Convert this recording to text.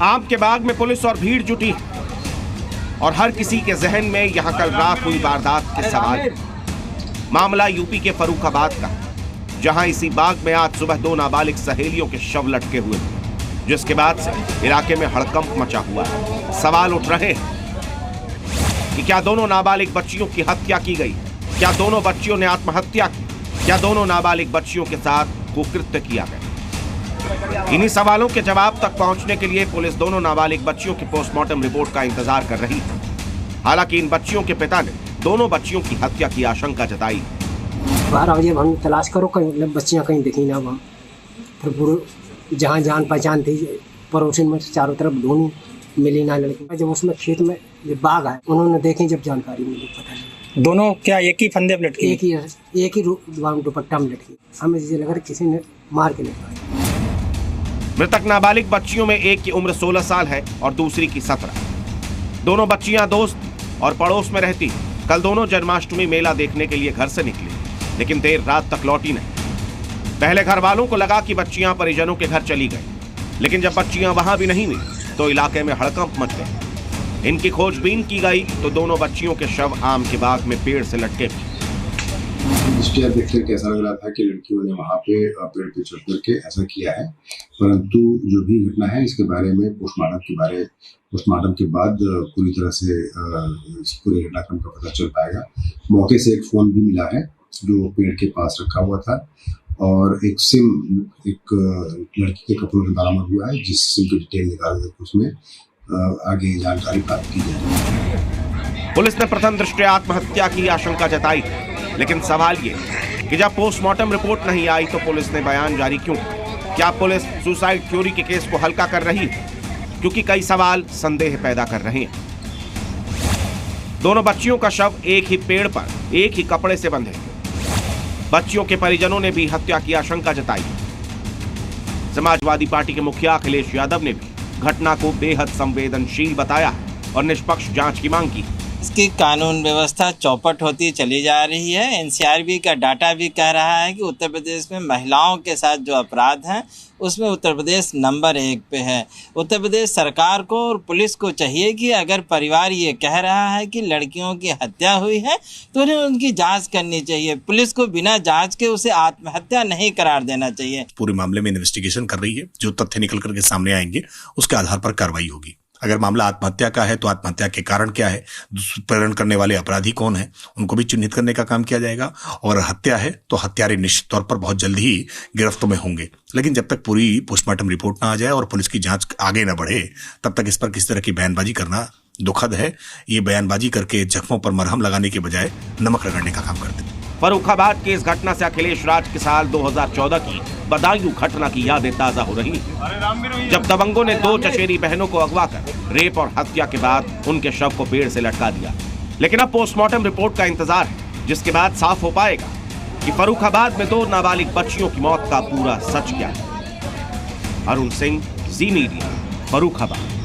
आम के बाग में पुलिस और भीड़ जुटी और हर किसी के जहन में यहां कल रात हुई वारदात के सवाल। मामला यूपी के फर्रुखाबाद का, जहां इसी बाग में आज सुबह 2 नाबालिग सहेलियों के शव लटके हुए, जिसके बाद से इलाके में हड़कंप मचा हुआ है। सवाल उठ रहे हैं कि क्या दोनों नाबालिग बच्चियों की हत्या की गई? क्या दोनों बच्चियों ने आत्महत्या की? क्या दोनों नाबालिग बच्चियों के साथ कुकृत्य किया गया? इन्हीं सवालों के जवाब तक पहुंचने के लिए पुलिस दोनों नाबालिग बच्चियों की पोस्टमार्टम रिपोर्ट का इंतजार कर रही है। हालांकि इन बच्चियों के पिता ने दोनों बच्चियों की हत्या की आशंका जताई। 12 बजे हम तलाश करो, कहीं बच्चियां कहीं दिखी ना वहाँ। फिर पूरे जहाँ जान पहचान थी पड़ोसन में चारों तरफ ढूंढी, मिली ना लड़की। जब उसमें खेत में बाघ आए, उन्होंने देखी, जब जानकारी मिली पता नहीं। दोनों क्या एक ही फंदे पे लटकी? एक ही दुपट्टा में लटकी। हमें ये लगा किसी ने मार के लेकर। मृतक नाबालिग बच्चियों में एक की उम्र 16 साल है और दूसरी की 17। दोनों बच्चियां दोस्त और पड़ोस में रहती। कल दोनों जन्माष्टमी मेला देखने के लिए घर से निकली, लेकिन देर रात तक लौटी नहीं। पहले घर वालों को लगा कि बच्चियां परिजनों के घर चली गई, लेकिन जब बच्चियां वहां भी नहीं मिली तो इलाके में हड़कंप मच गई। इनकी खोजबीन की गई तो दोनों बच्चियों के शव आम के बाग में पेड़ से लटके। दृष्टिया देखकर कैसा लग रहा था कि लड़कियों ने वहाँ पे पेड़ पे चढ़ करके ऐसा किया है, परंतु जो भी घटना है इसके बारे में पोस्टमार्टम के बाद पूरी तरह से इस पूरे घटनाक्रम का पता चल पाएगा। मौके से एक फोन भी मिला है जो पेड़ के पास रखा हुआ था, और एक सिम एक लड़की के कपड़ों में बरामद हुआ है, जिस सिम की डिटेल निकाल कर उसमें आगे जानकारी प्राप्त की जाएगी। पुलिस ने प्रथम दृष्टया आत्महत्या की आशंका जताई, लेकिन सवाल ये कि जब पोस्टमार्टम रिपोर्ट नहीं आई तो पुलिस ने बयान जारी क्यों? क्या पुलिस सुसाइड थ्योरी के केस को हल्का कर रही है? क्योंकि कई सवाल संदेह पैदा कर रहे हैं। दोनों बच्चियों का शव एक ही पेड़ पर एक ही कपड़े से बंधे। बच्चियों के परिजनों ने भी हत्या की आशंका जताई। समाजवादी पार्टी के मुखिया अखिलेश यादव ने भी घटना को बेहद संवेदनशील बताया है और निष्पक्ष जांच की मांग की। इसकी कानून व्यवस्था चौपट होती चली जा रही है। एनसीआरबी का डाटा भी कह रहा है कि उत्तर प्रदेश में महिलाओं के साथ जो अपराध हैं उसमें उत्तर प्रदेश नंबर 1 पे है। उत्तर प्रदेश सरकार को और पुलिस को चाहिए कि अगर परिवार ये कह रहा है कि लड़कियों की हत्या हुई है तो उन्हें उनकी जांच करनी चाहिए। पुलिस को बिना जांच के उसे आत्महत्या नहीं करार देना चाहिए। पूरे मामले में इन्वेस्टिगेशन कर रही है। जो तथ्य निकल करके सामने आएंगे उसके आधार पर कार्रवाई होगी। अगर मामला आत्महत्या का है तो आत्महत्या के कारण क्या है, प्रेरण करने वाले अपराधी कौन है, उनको भी चिन्हित करने का काम किया जाएगा। और हत्या है तो हत्यारे निश्चित तौर पर बहुत जल्द ही गिरफ्त में होंगे। लेकिन जब तक पूरी पोस्टमार्टम रिपोर्ट ना आ जाए और पुलिस की जांच आगे ना बढ़े, तब तक इस पर किसी तरह की बयानबाजी करना दुखद है। ये बयानबाजी करके जख्मों पर मरहम लगाने के बजाय नमक रगड़ने का काम करते हैं। फर्रुखाबाद के इस घटना से अखिलेश राज के साल 2014 की बदायूं घटना की यादें ताजा हो रही हैं, जब दबंगों ने 2 चचेरी बहनों को अगवा कर रेप और हत्या के बाद उनके शव को पेड़ से लटका दिया। लेकिन अब पोस्टमार्टम रिपोर्ट का इंतजार है, जिसके बाद साफ हो पाएगा कि फर्रुखाबाद में 2 नाबालिग बच्चियों की मौत का पूरा सच क्या है। अरुण सिंह, जी मीडिया, फर्रुखाबाद।